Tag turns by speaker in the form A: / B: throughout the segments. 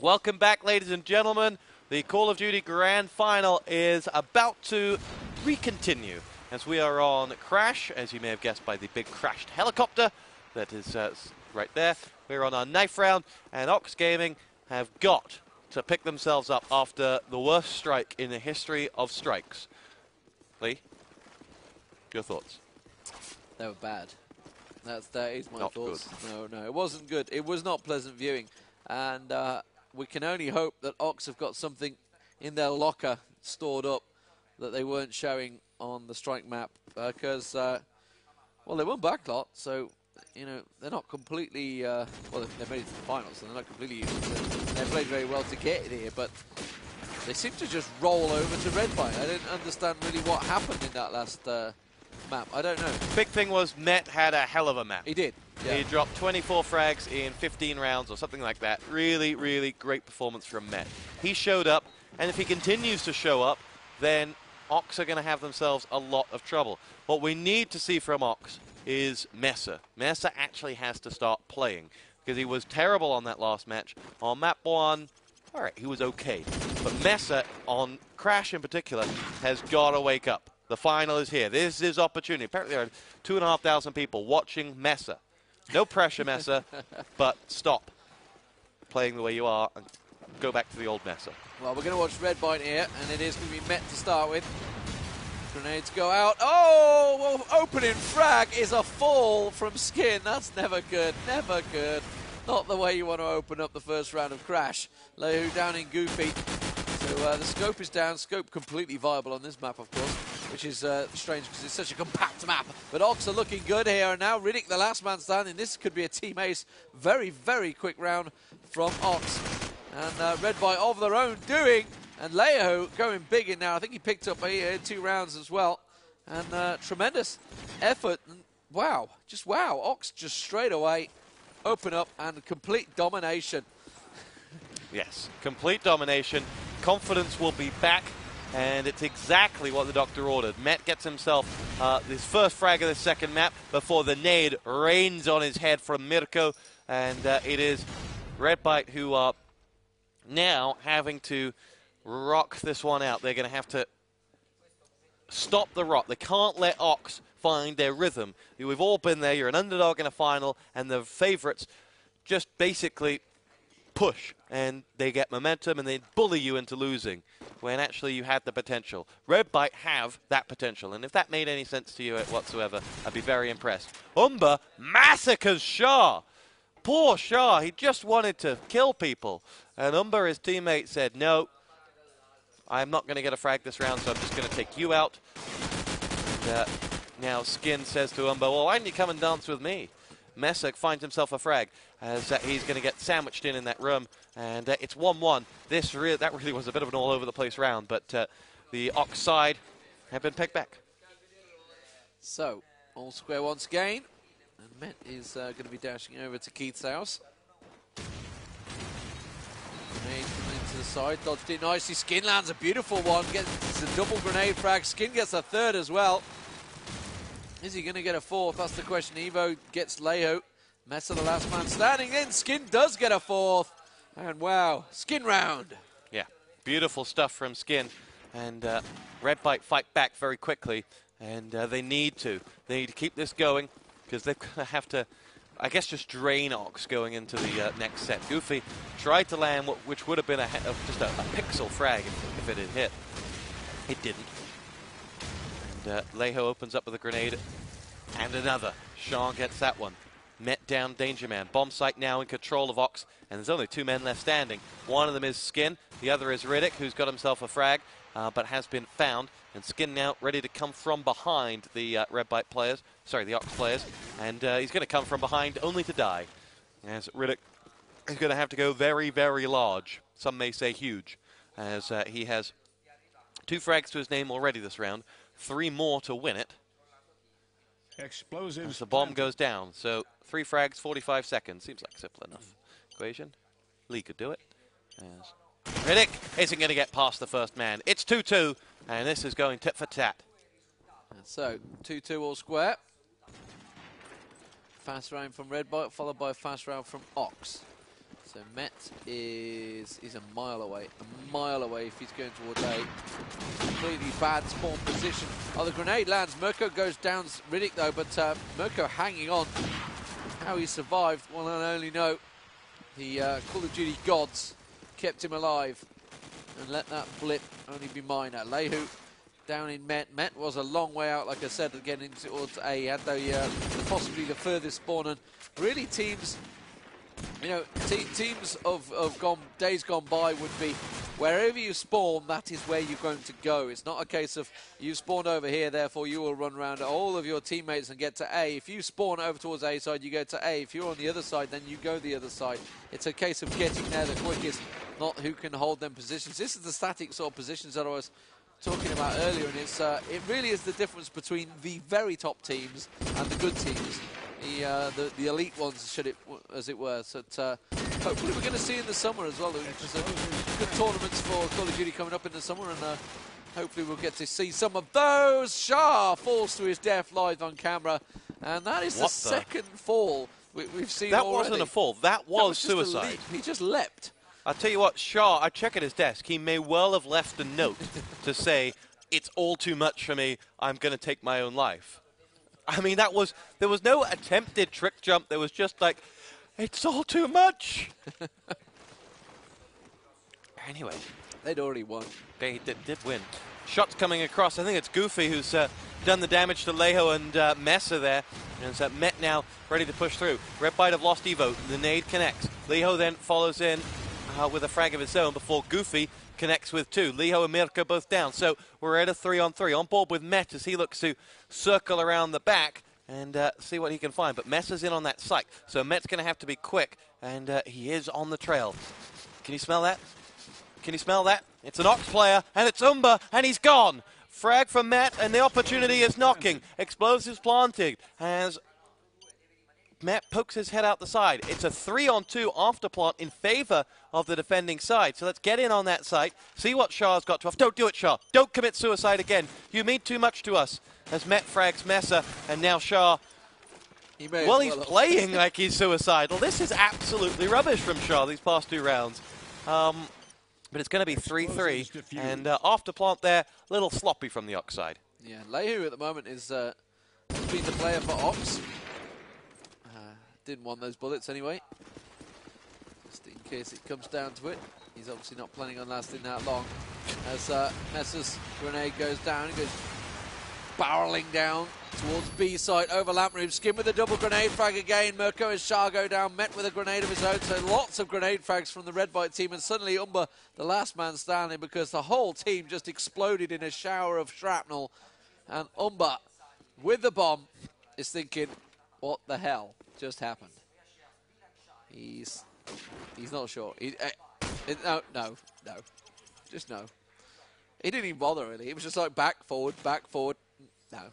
A: Welcome back, ladies and gentlemen. The Call of Duty Grand Final is about to recontinue as we are on Crash, as you may have guessed by the big crashed helicopter that is right there. We're on our knife round, and Ox Gaming have got to pick themselves up after the worst strike in the history of strikes. Lee, your thoughts?
B: They were bad. That is my
A: Not
B: thoughts.
A: good.
B: No, it wasn't good. It was not pleasant viewing. And we can only hope that Ox have got something in their locker stored up that they weren't showing on the strike map. Because, well, they won backlot, so, you know, they're not completely, well, they made it to the finals, so they're not completely useless. They played very well to get it here, but they seem to just roll over to Redbyte. I didn't understand really what happened in that last map. I don't know.
A: Big thing was Met had a hell of a map.
B: He did. Yeah.
A: He dropped 24 frags in 15 rounds or something like that. Really, really great performance from Met. He showed up, and if he continues to show up, then Ox are going to have themselves a lot of trouble. What we need to see from Ox is Mesa. Mesa actually has to start playing because he was terrible on that last match. On map 1, all right, he was okay. But Mesa, on Crash in particular, has got to wake up. The final is here. This is his opportunity. Apparently there are 2,500 people watching Mesa. No pressure, Mesa, but stop playing the way you are and go back to the old Mesa.
B: Well, we're going to watch Redbyte here, and it is going to be Met to start with. Grenades go out. Oh, well, opening frag is a fall from Skin. That's never good, never good. Not the way you want to open up the first round of Crash. Lehu down in Goofy. So the scope is down. Scope completely viable on this map, of course, which is strange because it's such a compact map. But Ox are looking good here, and now Riddick, the last man standing. This could be a team ace. Very, very quick round from Ox. And Redbyte of their own doing. And Leho going big in now. I think he picked up 2 rounds as well. And tremendous effort. And wow, just wow. Ox just straight away open up and complete domination.
A: Yes, complete domination. Confidence will be back. And it's exactly what the doctor ordered. Met gets himself his first frag of the second map before the nade rains on his head from Mirko. And it is Redbyte who are now having to rock this one out. They're going to have to stop the rock. They can't let Ox find their rhythm. We've all been there. You're an underdog in a final, and the favorites just basically push, and they get momentum, and they bully you into losing when actually you had the potential. Redbyte have that potential, and if that made any sense to you whatsoever, I'd be very impressed. Umber massacres Shah. Poor Shah, he just wanted to kill people. And Umber, his teammate, said, no, I'm not going to get a frag this round, so I'm just going to take you out. And, now Skin says to Umber, well, why didn't you come and dance with me? Mesa finds himself a frag as he's going to get sandwiched in that room, and it's 1-1. That really was a bit of an all-over-the-place round, but the Ox side have been picked back.
B: So, all square once again, and Met is going to be dashing over to Keith's house. Grenade coming into the side, dodged it nicely. Skin lands a beautiful one, gets a double grenade frag. Skin gets a third as well. Is he going to get a fourth? That's the question. Evo gets Leho. Mesa the last man standing in. Skin does get a fourth. And wow, Skin round.
A: Yeah, beautiful stuff from Skin. And Redbyte fight back very quickly. And they need to. They need to keep this going because they're going to have to, I guess, just drain Ox going into the next set. Goofy tried to land which would have been just a pixel frag if it had hit. It didn't. And Leho opens up with a grenade, and another. Sean gets that one. Met down Danger Man. Bomb site now in control of Ox, and there's only 2 men left standing. One of them is Skin, the other is Riddick, who's got himself a frag, but has been found. And Skin now ready to come from behind the Redbyte players, sorry, the Ox players, and he's going to come from behind only to die. As Riddick is going to have to go very, very large. Some may say huge, as he has 2 frags to his name already this round. 3 more to win it.
C: Explosives.
A: As the bomb goes down. So 3 frags, 45 seconds. Seems like a simple enough equation. Lee could do it. As Riddick isn't going to get past the first man. It's 2-2, and this is going tit for tat.
B: And so 2-2 all square. Fast round from Redbyte, followed by a fast round from Ox. So Met is a mile away if he's going towards A. Completely bad spawn position. Oh, the grenade lands. Mirko goes down Riddick though, but Mirko hanging on. How he survived, one and only know. The Call of Duty gods kept him alive and let that blip only be minor. Lehu down in Met. Met was a long way out, like I said, getting towards A. He had possibly the furthest spawn, and really teams, you know, teams of days gone by would be wherever you spawn, that is where you're going to go. It's not a case of you spawned over here, therefore you will run around all of your teammates and get to A. If you spawn over towards A side, you go to A. If you're on the other side, then you go the other side. It's a case of getting there the quickest, not who can hold them positions. This is the static sort of positions that I was talking about earlier, and it's it really is the difference between the very top teams and the good teams, the elite ones, as it were. So hopefully we're going to see in the summer as well. There's good tournaments for Call of Duty coming up in the summer, and hopefully we'll get to see some of those. Shah falls to his death live on camera, and that is the second fall we've seen
A: that
B: already.
A: That wasn't a fall. That was suicide.
B: He just leapt.
A: I'll tell you what, Shah, I check at his desk. He may well have left a note to say, it's all too much for me, I'm going to take my own life. I mean, there was no attempted trick jump. There was just like, it's all too much. Anyway.
B: They'd already won.
A: They did win. Shots coming across. I think it's Goofy who's done the damage to Leho and Mesa there. And Met now ready to push through. Redbyte have lost Evo. The nade connects. Leho then follows in with a frag of his own before Goofy connects with two. Leho and Mirko both down. So we're at a 3-on-3. On board with Met as he looks to circle around the back and see what he can find. But Mesa's in on that site. So Met's going to have to be quick. And he is on the trail. Can you smell that? Can you smell that? It's an Ox player, and it's Umba, and he's gone. Frag from Met, and the opportunity is knocking. Explosives planted as Met pokes his head out the side. It's a 3-on-2 after plant in favor of the defending side. So let's get in on that site, see what Shah's got to offer. Don't do it, Shah. Don't commit suicide again. You mean too much to us. As Met frags Mesa, and now Shah, he's playing like he's suicidal. This is absolutely rubbish from Shah these past two rounds. But it's going to be 3-3, and after plant there, a little sloppy from the Ox side.
B: Yeah, Lehu at the moment is being the player for Ox. Didn't want those bullets anyway, just in case it comes down to it. He's obviously not planning on lasting that long. As Mesa's grenade goes down, he goes barreling down towards B side, over lamp room. Skin with a double grenade frag again. Mirko and Shah go down, Met with a grenade of his own. So lots of grenade frags from the Redbyte team, and suddenly Umba, the last man standing, because the whole team just exploded in a shower of shrapnel. And Umba, with the bomb, is thinking, what the hell just happened? He's not sure. No. Just no. He didn't even bother, really. It was just like back, forward, no.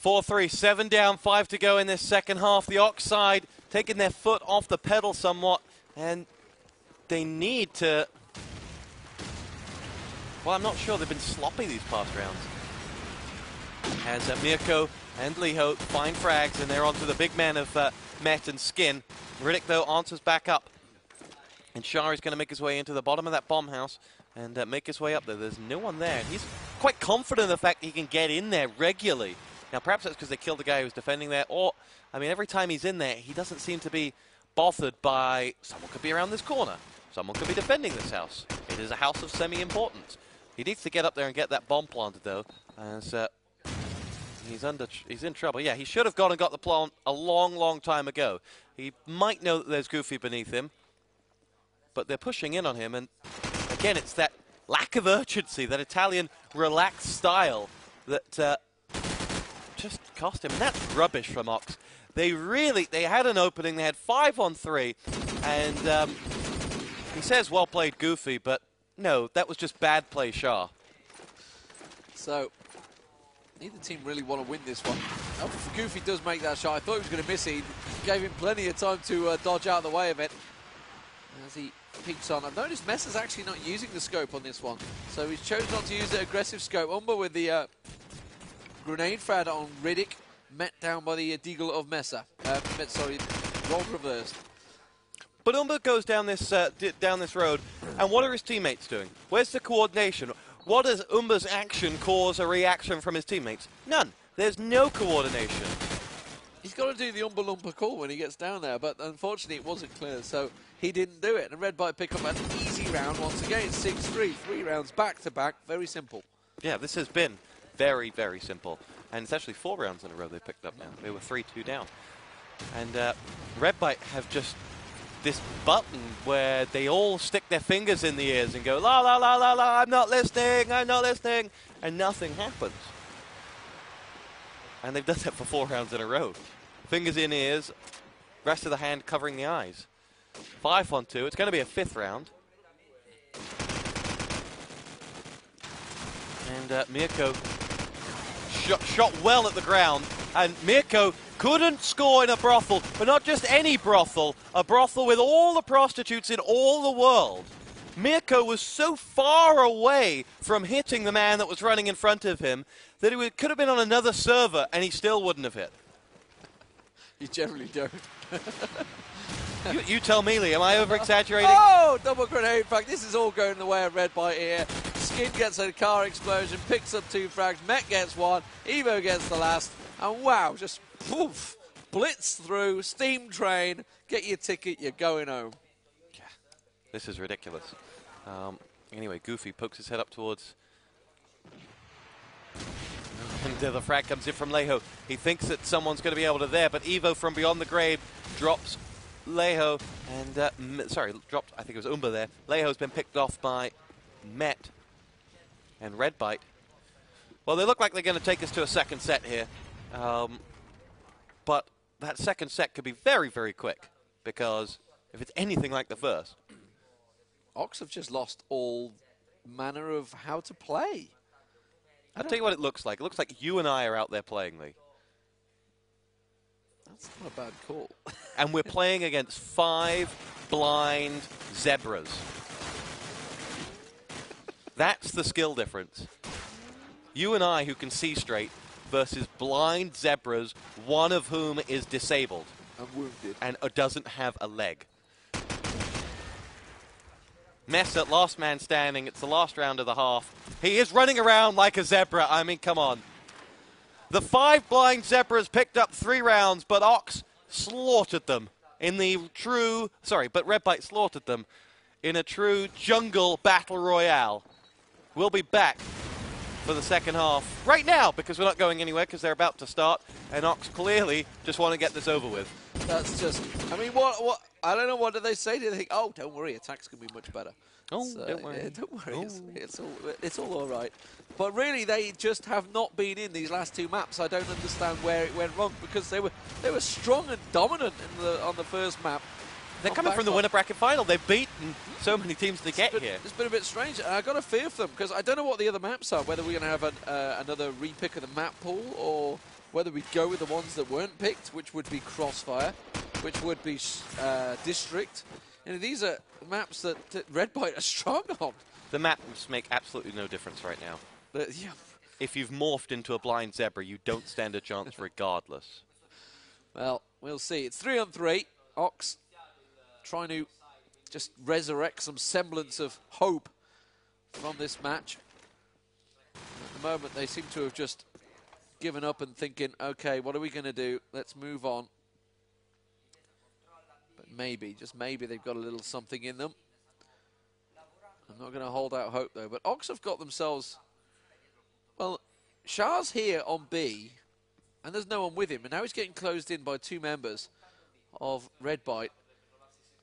A: 4-3, 7 down, 5 to go in this second half. The Ox side taking their foot off the pedal somewhat, and they need to... Well, I'm not sure. They've been sloppy these past rounds. As Mirko and Leho find frags, and they're onto the big man of Met and Skin. Riddick, though, answers back up. And Shah is going to make his way into the bottom of that bomb house and make his way up there. There's no one there. He's quite confident in the fact that he can get in there regularly. Now, perhaps that's because they killed the guy who was defending there, or, I mean, every time he's in there, he doesn't seem to be bothered by someone could be around this corner. Someone could be defending this house. It is a house of semi-importance. He needs to get up there and get that bomb planted, though, as he's in trouble. Yeah, he should have gone and got the plant a long, long time ago. He might know that there's Goofy beneath him, but they're pushing in on him, and again, it's that lack of urgency, that Italian relaxed style that just cost him. And that's rubbish from Ox. They had an opening. They had 5-on-3, and he says, well played, Goofy, but no, that was just bad play, Shah.
B: So, neither team really want to win this one. Goofy does make that shot. I thought he was going to miss it. He gave him plenty of time to dodge out of the way of it. As he peeks on. I've noticed Mesa's actually not using the scope on this one. So he's chosen not to use the aggressive scope. Umba with the grenade frag on Riddick. Met down by the deagle of Mesa. Sorry, rolled reversed.
A: But Umber goes down this road, and what are his teammates doing? Where's the coordination? What does Umber's action cause a reaction from his teammates? None. There's no coordination.
B: He's got to do the Umber Lumper call when he gets down there, but unfortunately it wasn't clear, so he didn't do it. And Redbyte pick up an easy round once again. 6-3, 3 rounds back-to-back. Very simple.
A: Yeah, this has been very, very simple. And it's actually 4 rounds in a row they picked up now. They were 3-2 down. And Redbyte have just this button where they all stick their fingers in the ears and go, la, la, la, la, la, I'm not listening, and nothing happens. And they've done that for 4 rounds in a row. Fingers in ears, rest of the hand covering the eyes. 5-on-2, it's going to be a 5th round. And Mirko shot well at the ground, and Mirko couldn't score in a brothel, but not just any brothel, a brothel with all the prostitutes in all the world. Mirko was so far away from hitting the man that was running in front of him that it could have been on another server and he still wouldn't have hit.
B: You generally don't.
A: you tell me, Lee, am I over-exaggerating?
B: Oh, double grenade frag. This is all going the way of Redbyte here. Skin gets a car explosion, picks up 2 frags, Met gets 1, Evo gets the last, and wow, just poof, blitz through, steam train, get your ticket, you're going home.
A: Yeah, this is ridiculous. Anyway, Goofy pokes his head up towards... And the frag comes in from Leho. He thinks that someone's going to be able to there, but Evo from beyond the grave drops Leho, and, dropped, I think it was Umber there. Leho's been picked off by Met and Redbyte. Well, they look like they're going to take us to a second set here. But that second set could be very, very quick, because if it's anything like the first...
B: Ox have just lost all manner of how to play.
A: I'll tell you what it looks like. It looks like you and I are out there playing, Lee.
B: That's not a bad call.
A: And we're playing against 5 blind zebras. That's the skill difference. You and I, who can see straight, versus blind zebras, one of whom is disabled.
B: I'm wounded.
A: And doesn't have a leg. Messer, last man standing. It's the last round of the half. He is running around like a zebra. I mean, come on. The 5 blind zebras picked up 3 rounds, but Ox slaughtered them in the true... Sorry, but Redbyte slaughtered them in a true jungle battle royale. We'll be back for the second half right now, because we're not going anywhere, because they're about to start, and Ox clearly just want to get this over with.
B: That's just... I mean, what I don't know, what do they say? Do they think, oh, don't worry, attack's going to be much better?
A: Oh, so, don't worry.
B: Yeah, don't worry, it's all right. But really, they just have not been in these last 2 maps. I don't understand where it went wrong, because they were strong and dominant on the first map.
A: They're coming from the winner bracket final. They've beaten so many teams to get here.
B: It's been a bit strange, and I've got a fear for them, because I don't know what the other maps are, whether we're going to have another repick of the map pool, or whether we go with the ones that weren't picked, which would be Crossfire, which would be District. And these are maps that Redbyte are strong on.
A: The maps make absolutely no difference right now.
B: Yeah.
A: If you've morphed into a blind zebra, you don't stand a chance regardless.
B: Well, we'll see. It's 3-on-3. Ox trying to just resurrect some semblance of hope from this match. At the moment, they seem to have just given up and thinking, okay, what are we going to do? Let's move on. But maybe, just maybe, they've got a little something in them. I'm not going to hold out hope, though. But Ox have got themselves... Well, Shah's here on B, and there's no one with him. And now he's getting closed in by 2 members of Redbyte.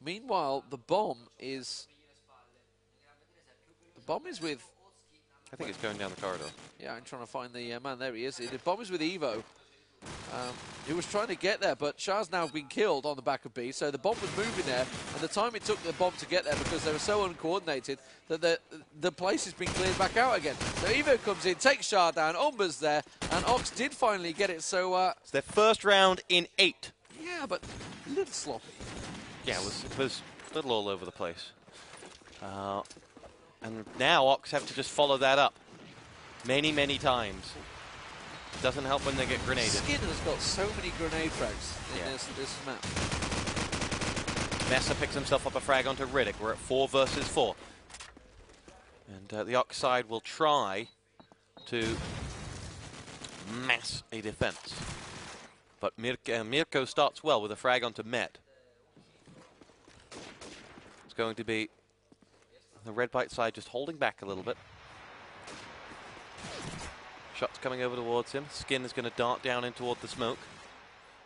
B: Meanwhile, the bomb is with...
A: I think it's going down the corridor.
B: Yeah, I'm trying to find the man. There he is. The bomb is with Evo. He was trying to get there, but Shah's now been killed on the back of B, so the bomb was moving there, and the time it took the bomb to get there, because they were so uncoordinated, that the place has been cleared back out again. So Evo comes in, takes Shah down, Umber's there, and Ox did finally get it, so...
A: it's their first round in 8.
B: Yeah, but a little sloppy.
A: Yeah, it was a little all over the place. And now Ox have to just follow that up many, many times. Doesn't help when they get grenaded.
B: Skin has got so many grenade frags in this map.
A: Mesa picks himself up a frag onto Riddick. We're at 4 versus 4. And the Ox side will try to mass a defense. But Mirko starts well with a frag onto Met. It's going to be the Redbyte side just holding back a little bit. Shots coming over towards him. Skin is going to dart down in toward the smoke.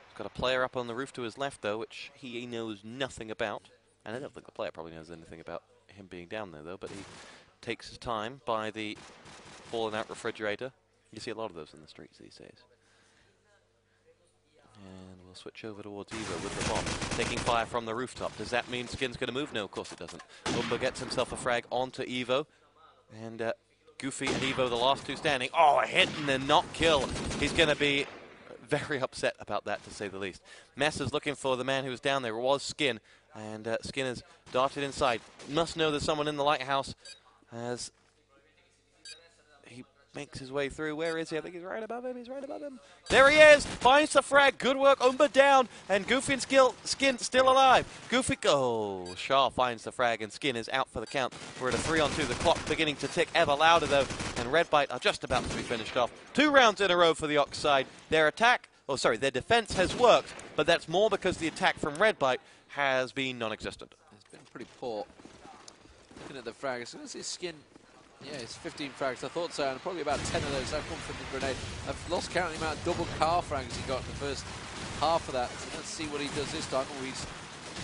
A: He's got a player up on the roof to his left, though, which he knows nothing about. And I don't think the player probably knows anything about him being down there, though, but he takes his time by the fallen out refrigerator. You see a lot of those in the streets these days. And we'll switch over towards Evo with the bomb. Taking fire from the rooftop. Does that mean Skin's going to move? No, of course it doesn't. Umba gets himself a frag onto Evo. And Goofy and Evo, the last two standing. Oh, a hit and a not kill. He's going to be very upset about that, to say the least. Mess is looking for the man who was down there. It was Skin. And Skin has darted inside. Must know there's someone in the lighthouse as he makes his way through. Where is he? I think he's right above him. He's right above him. There he is. Finds the frag. Good work. Umba down. And Goofy and Skin still alive. Goofy. Oh, Shah finds the frag and Skin is out for the count. We're at a 3-on-2. The clock beginning to tick ever louder, though. And Redbyte are just about to be finished off. 2 rounds in a row for the Ox side. Their defense has worked, but that's more because the attack from Redbyte has been non-existent.
B: It's been pretty poor. Looking at the frags, as soon as his Skin, yeah, it's 15 frags. I thought so, and probably about 10 of those have come from the grenade. I've lost count of the amount of double car frags he got in the first half of that. So let's see what he does this time. Oh, he's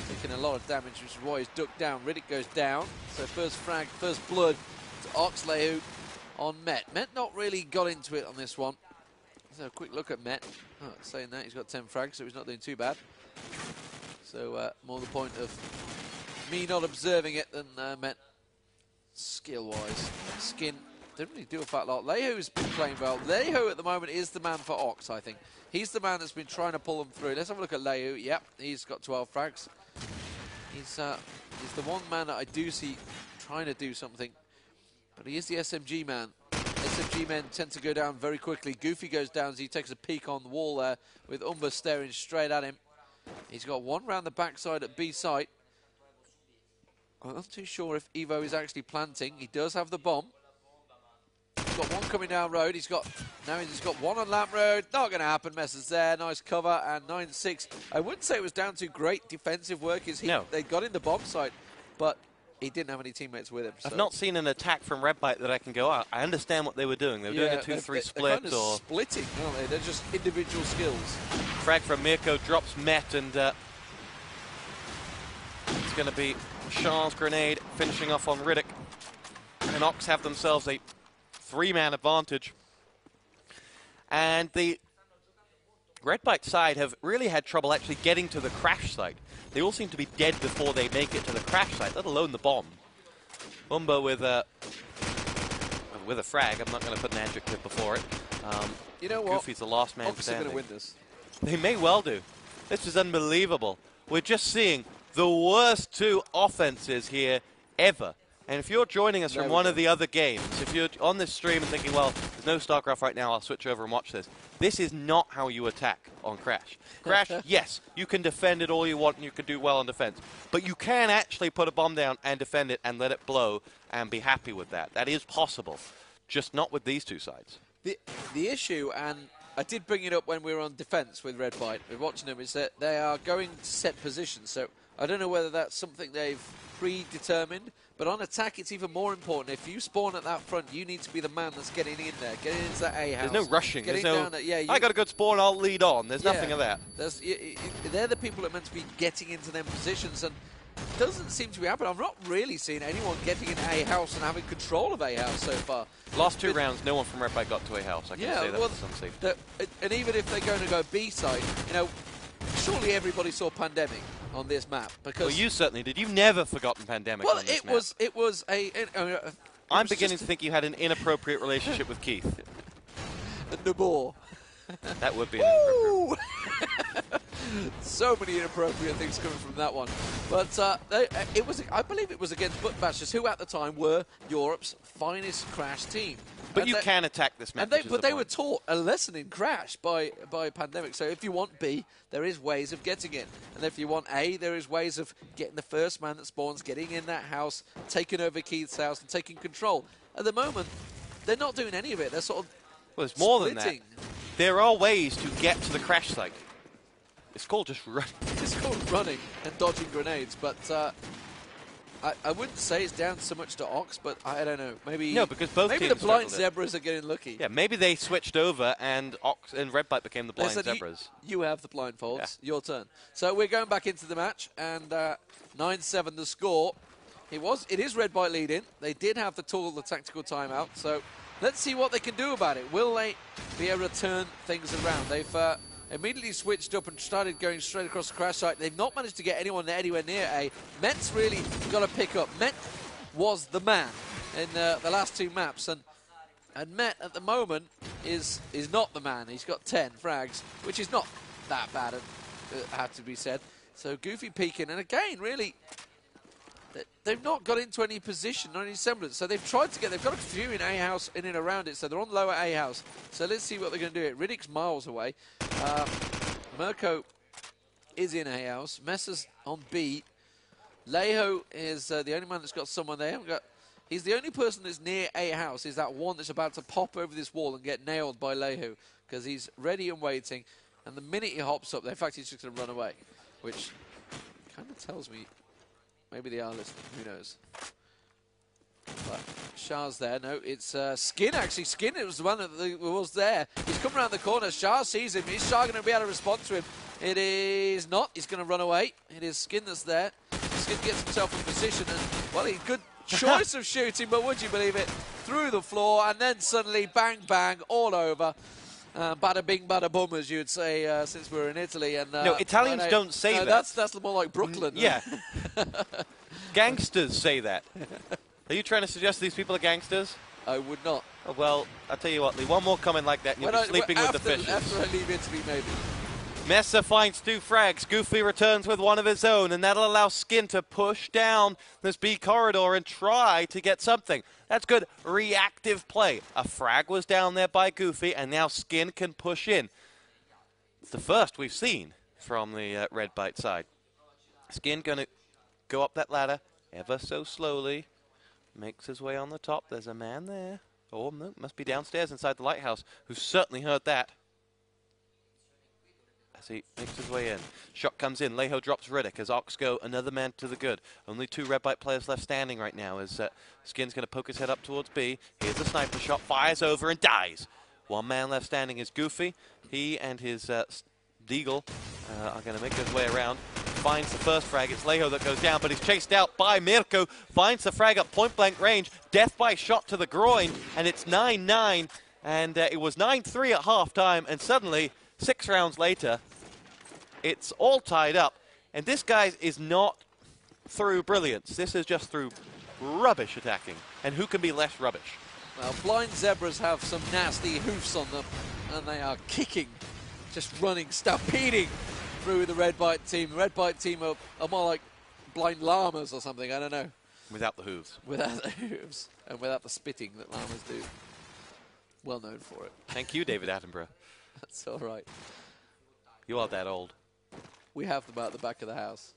B: taking a lot of damage, which is why he's ducked down. Riddick goes down. So first frag, first blood to Oxley on Met. Met not really got into it on this one. So a quick look at Met. Oh, saying that, he's got 10 frags, so he's not doing too bad. So more the point of me not observing it than Met skill-wise. Skin didn't really do a fat lot. Leho's been playing well. Leho at the moment is the man for Ox, I think. He's the man that's been trying to pull them through. Let's have a look at Leho. Yep, he's got 12 frags. He's the one man that I do see trying to do something. But he is the SMG man. SMG men tend to go down very quickly. Goofy goes down as he takes a peek on the wall there with Umba staring straight at him. He's got one round the backside at B site. I'm not too sure if Evo is actually planting. He does have the bomb. He's got one coming down road. He's got one on Lamp Road. Not going to happen. Messer's there. Nice cover. And 9-6. I wouldn't say it was down to great defensive work. No. They got in the bomb site, but he didn't have any teammates with him. So.
A: I've not seen an attack from Redbyte that I can go out. I understand what they were doing. They were doing a 2-3 split.
B: They're kind of splitting, aren't they? They're just individual skills.
A: Frag from Mirko drops Met, and it's going to be Shah's grenade finishing off on Riddick. And Ox have themselves a 3-man advantage. And the Redbyte side have really had trouble actually getting to the crash site. They all seem to be dead before they make it to the crash site, let alone the bomb. Umba with a frag. I'm not going to put an adjective before it.
B: You know what?
A: Goofy's the last man
B: Ox
A: standing.
B: are going to win this.
A: They may well do. This is unbelievable. We're just seeing the worst 2 offenses here ever. And if you're joining us from one of the other games, if you're on this stream and thinking, well, there's no StarCraft right now, I'll switch over and watch this. This is not how you attack on Crash. Crash, yes, you can defend it all you want and you can do well on defense. But you can actually put a bomb down and defend it and let it blow and be happy with that. That is possible, just not with these 2 sides.
B: The issue, and I did bring it up when we were on defense with Redbyte, we're watching them, is that they are going to set positions. So I don't know whether that's something they've predetermined, but on attack it's even more important. If you spawn at that front, you need to be the man that's getting in there, getting into that A house.
A: There's no rushing.
B: There's
A: no, I got a good spawn, I'll lead on. There's nothing of that.
B: They're the people that are meant to be getting into them positions, and it doesn't seem to be happening. I'm not really seeing anyone getting in A house and having control of A house so far.
A: Last 2 rounds, no one from Redbyte got to A house. I can say that with some safety.
B: And even if they're going to go B side, you know, surely everybody saw Pandemic on this map, because
A: well, you certainly did. You've never forgotten Pandemic.
B: Well,
A: on this
B: map. It was
A: I'm beginning to think you had an inappropriate relationship with Keith.
B: Nabor.
A: That would be inappropriate.
B: So many inappropriate things coming from that one. But I believe it was against Buttbashers, who at the time were Europe's finest Crash team.
A: But you can attack this map.
B: But they were taught a lesson in Crash by Pandemic. So if you want B, there is ways of getting in. And if you want A, there is ways of getting the first man that spawns, getting in that house, taking over Keith's house, and taking control. At the moment, they're not doing any of it. They're sort of
A: there's more than that. There are ways to get to the crash site. It's called just running.
B: It's called running and dodging grenades, but I wouldn't say it's down so much to Ox, but I don't know. Maybe
A: because both
B: maybe
A: teams
B: the blind zebras are getting lucky.
A: Yeah, maybe they switched over and Ox and Redbyte became the blind zebras.
B: You have the blindfolds. Yeah. Your turn. So we're going back into the match, and 9-7 the score. It is Redbyte leading. They did have the tactical timeout. So let's see what they can do about it. Will they be able to turn things around? They've immediately switched up and started going straight across the crash site. They've not managed to get anyone anywhere near A. Met's really got to pick up. Met was the man in the last two maps, and Met at the moment is not the man. He's got 10 frags, which is not that bad, had to be said. So Goofy peeking, and again, really, they've not got into any position or any semblance. So they've tried to they've got a few in A house in and around it, so they're on lower A house. So let's see what they're going to do. Riddick's miles away. Mirko is in A house. Messer's on B. Leho is the only man that's got someone there. He's the only person that's near A house, is that one that's about to pop over this wall and get nailed by Leho, because he's ready and waiting. And the minute he hops up, in fact, he's just going to run away, which kind of tells me maybe they are listening. Who knows? But Shah's there. No, it's Skin, actually. Skin, it was the one that was there. He's come around the corner. Shah sees him. Is Shah going to be able to respond to him? It is not. He's going to run away. It is Skin that's there. Skin gets himself in position. And, well, good choice of shooting, but would you believe it? Through the floor, and then suddenly, bang, bang, all over. Bada bing, bada boom, as you'd say, since we're in Italy. And
A: no, Italians don't say that.
B: That's more like Brooklyn.
A: Yeah. Gangsters say that. Are you trying to suggest these people are gangsters?
B: I would not.
A: Oh, well, I'll tell you what, Lee, one more comment like that and you'll be sleeping with the fishes.
B: After I leave Italy, maybe.
A: Messer finds 2 frags. Goofy returns with one of his own, and that'll allow Skin to push down this B corridor and try to get something. That's good reactive play. A frag was down there by Goofy, and now Skin can push in. It's the first we've seen from the Redbyte side. Skin going to go up that ladder ever so slowly. Makes his way on the top. There's a man there. Oh, no, must be downstairs inside the lighthouse, who certainly heard that. As he makes his way in. Shot comes in. Leho drops Riddick as Ox go another man to the good. Only 2 Redbyte players left standing right now as Skin's going to poke his head up towards B. Here's a sniper shot. Fires over and dies. 1 man left standing is Goofy. He and his Deagle are going to make his way around. Finds the first frag. It's Leho that goes down, but he's chased out by Mirko. Finds the frag at point-blank range. Death by shot to the groin, and it's 9-9. And it was 9-3 at halftime, and suddenly, 6 rounds later, it's all tied up. And this guy is not through brilliance. This is just through rubbish attacking. And who can be less rubbish?
B: Well, blind zebras have some nasty hoofs on them, and they are kicking, just running, stampeding through the Redbyte team. The Redbyte team are more like blind llamas or something, I don't know.
A: Without the hooves.
B: Without the hooves, and without the spitting that llamas do. Well known for it.
A: Thank you, David Attenborough.
B: That's all right.
A: You are that old.
B: We have them out the back of the house.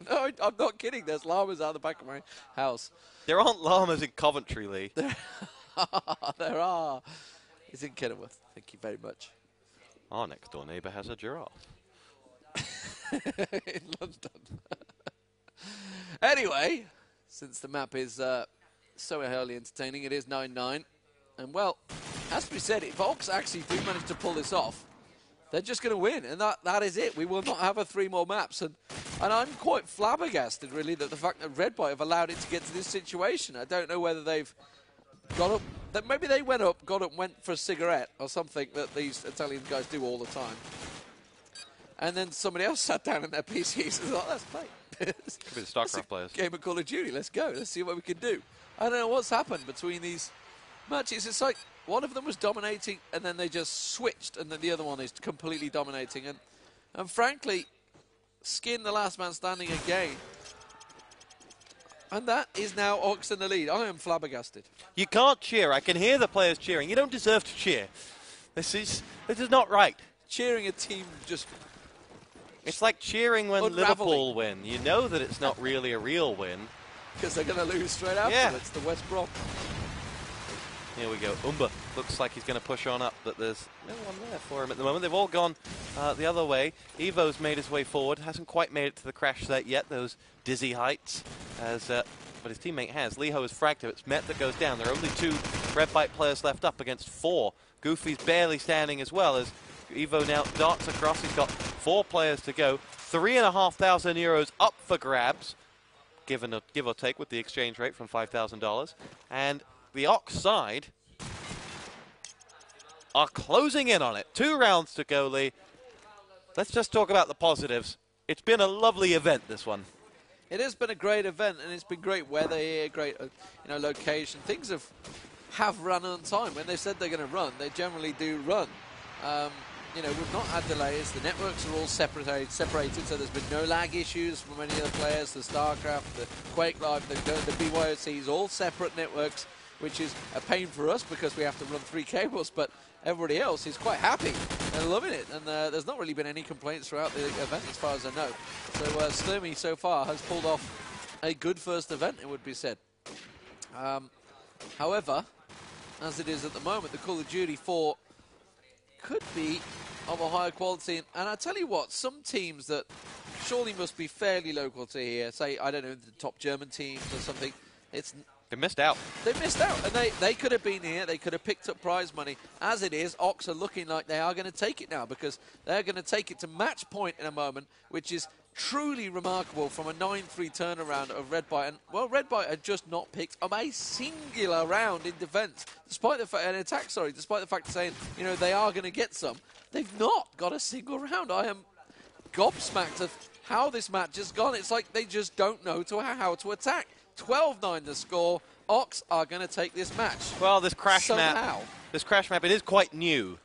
B: No, I'm not kidding. There's llamas out the back of my house.
A: There aren't llamas in Coventry, Lee.
B: There are. It's in Kenilworth. Thank you very much.
A: Our next door neighbour has a giraffe.
B: In London. Anyway, since the map is so highly entertaining, it is 9-9. And, well, as we said, if Ox actually do manage to pull this off, they're just going to win. And that is it. We will not have 3 more maps. And I'm quite flabbergasted, really, that the fact that Redbyte have allowed it to get to this situation. I don't know whether they've got up. That maybe they went up, got up, went for a cigarette or something that these Italian guys do all the time. And then somebody else sat down in their PCs and thought, let's play.
A: Could be the StarCraft players.
B: Game of Call of Duty, let's go. Let's see what we can do. I don't know what's happened between these matches. It's like one of them was dominating and then they just switched and then the other one is completely dominating. And frankly, Skin, the last man standing again. And that is now Ox in the lead. I am flabbergasted.
A: You can't cheer. I can hear the players cheering. You don't deserve to cheer. This is not right.
B: Cheering a team just...
A: It's like cheering when
B: unraveling.
A: Liverpool win. You know that it's not really a real win.
B: Because they're going to lose straight after.
A: Yeah.
B: It's the West Brom.
A: Here we go. Umba looks like he's going to push on up, but there's no one there for him at the moment. They've all gone the other way. Evo's made his way forward. Hasn't quite made it to the crash site yet, those dizzy heights, but his teammate has. Liho has fragged him. It's Met that goes down. There are only 2 Redbyte players left up against 4. Goofy's barely standing as well as Evo now darts across. He's got 4 players to go. 3,500 euros up for grabs, give or take with the exchange rate from $5,000. And the Ox side are closing in on it. 2 rounds to go, Lee. Let's just talk about the positives. It's been a lovely event, this one.
B: It has been a great event, and it's been great weather here, great location. Things have run on time. When they said they're going to run, they generally do run. We've not had delays. The networks are all separated, so there's been no lag issues from any of the players. The StarCraft, the Quake Live, the BYOCs, all separate networks, which is a pain for us because we have to run 3 cables, but everybody else is quite happy and loving it. And there's not really been any complaints throughout the event as far as I know. So Slurmy so far has pulled off a good first event, it would be said. However, as it is at the moment, the Call of Duty 4 could be of a higher quality. And I tell you what, some teams that surely must be fairly local to here, say, I don't know, the top German teams or something,
A: they missed out.
B: They missed out, and they could have been here. They could have picked up prize money. As it is, Ox are looking like they are going to take it now because they're going to take it to match point in a moment, which is truly remarkable from a 9-3 turnaround of Redbyte. And, well, Redbyte had just not picked up a singular round in defense, despite the fact, despite the fact of saying, they are going to get some. They've not got a single round. I am gobsmacked of how this match has gone. It's like they just don't know how to attack. 12-9 the score. Ox are going to take this match.
A: Well, this crash map, it is quite new.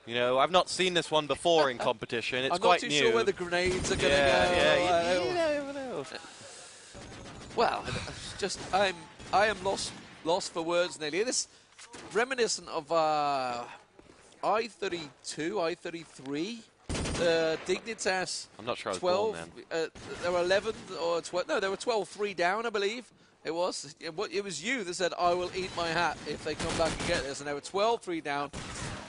A: I've not seen this one before in competition. It's quite new.
B: I'm not too sure where the grenades are going to go.
A: Yeah, you never know.
B: Well, just I am lost for words nearly. This reminiscent of I-32, I-33. Dignitas.
A: I'm not sure I was
B: 12.
A: Born then.
B: There were 11 or 12. No, there were 12-3 down, I believe. It was. It was you that said, "I will eat my hat if they come back and get this." And they were 12-3 down.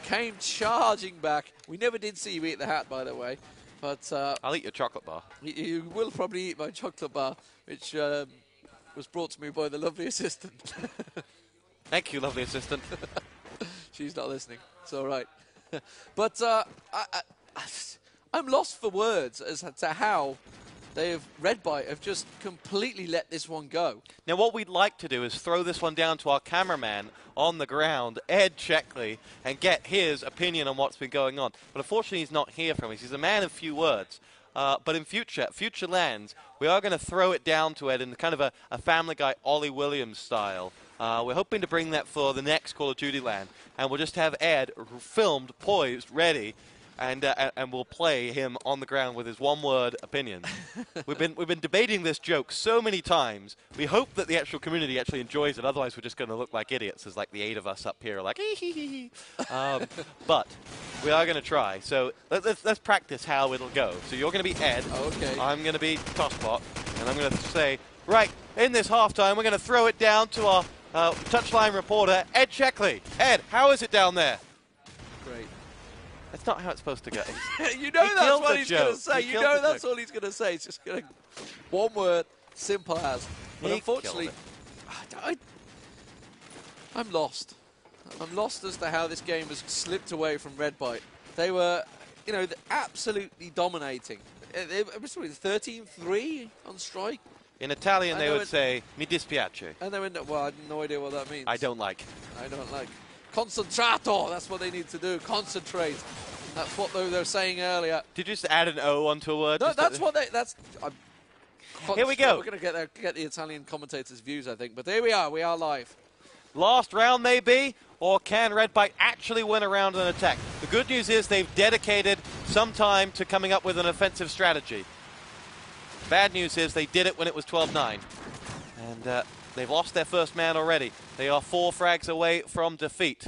B: Came charging back. We never did see you eat the hat, by the way. But
A: I'll eat your chocolate bar.
B: You will probably eat my chocolate bar, which was brought to me by the lovely assistant.
A: Thank you, lovely assistant.
B: She's not listening. It's all right. But I'm lost for words as to how Redbyte have just completely let this one go.
A: Now, what we'd like to do is throw this one down to our cameraman on the ground, Ed Checkley, and get his opinion on what's been going on. But unfortunately, he's not here from us. He's a man of few words. But in future lands, we are going to throw it down to Ed in kind of a Family Guy Ollie Williams style. We're hoping to bring that for the next Call of Duty land. And we'll just have Ed filmed, poised, ready, and we'll play him on the ground with his one-word opinion. We've been debating this joke so many times. We hope that the actual community actually enjoys it. Otherwise, we're just going to look like idiots, as like the 8 of us up here are like, but we are going to try. So let's practice how it'll go. So you're going to be Ed.
B: Okay.
A: I'm going to be Tosspot, and I'm going to say, right, in this halftime, we're going to throw it down to our touchline reporter, Ed Checkley. Ed, how is it down there?
B: Great.
A: That's not how it's supposed to go.
B: You know that's what he's going to say. You know that's all he's going to say. It's just going to one word, simple as. But unfortunately, I'm lost. I'm lost as to how this game has slipped away from Redbyte. They were, absolutely dominating. It was 13-3 on strike.
A: In Italian, they would say, mi dispiace.
B: And they went, well, I have no idea what that means.
A: I don't like.
B: Concentrato, that's what they need to do. Concentrate. That's what they were saying earlier.
A: Did you just add an O onto a word?
B: No, that's what they...
A: Here we go.
B: We're going to get the Italian commentators' views, I think. But there we are. We are live.
A: Last round, maybe? Or can Redbyte actually win a round and attack? The good news is they've dedicated some time to coming up with an offensive strategy. Bad news is they did it when it was 12-9. And they've lost their first man already. They are 4 frags away from defeat.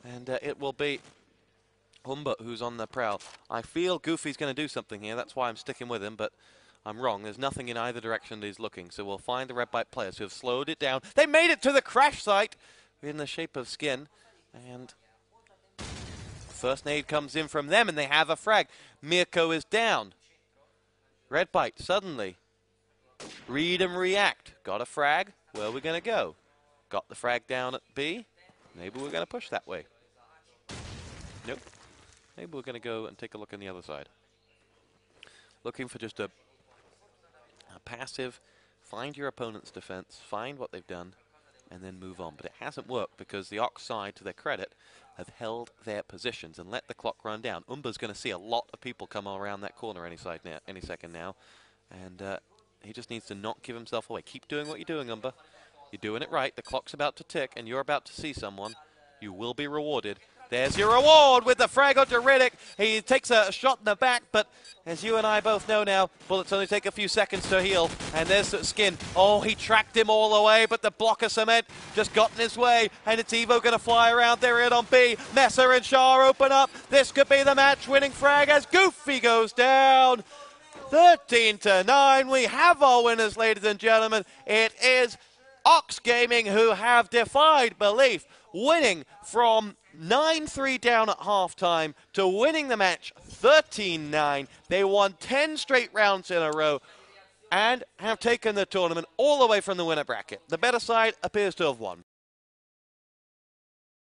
A: And it will be Humber who's on the prowl. I feel Goofy's going to do something here. That's why I'm sticking with him, but I'm wrong. There's nothing in either direction that he's looking. So we'll find the Redbyte players who have slowed it down. They made it to the crash site in the shape of Skin. And first nade comes in from them, and they have a frag. Mirko is down. Redbyte suddenly. Read and react. Got a frag. Where are we going to go? Got the frag down at B. Maybe we're going to push that way. Nope. Maybe we're going to go and take a look on the other side. Looking for just a passive, find your opponent's defense, find what they've done, and then move on. But it hasn't worked because the Ox side, to their credit, have held their positions and let the clock run down. Umber's going to see a lot of people come around that corner any second now. And he just needs to not give himself away. Keep doing what you're doing, Umber. You're doing it right. The clock's about to tick, and you're about to see someone. You will be rewarded. There's your reward with the frag onto Riddick. He takes a shot in the back, but as you and I both know now, bullets only take a few seconds to heal. And there's Skin. Oh, he tracked him all the way, but the blocker cement just got in his way. And it's Evo going to fly around. They're in on B. Messer and Shah open up. This could be the match-winning frag as Goofy goes down. 13-9. We have our winners, ladies and gentlemen. It is Ox Gaming who have defied belief, winning from 9-3 down at halftime to winning the match 13-9. They won 10 straight rounds in a row and have taken the tournament all the way from the winner bracket. The better side appears to have won.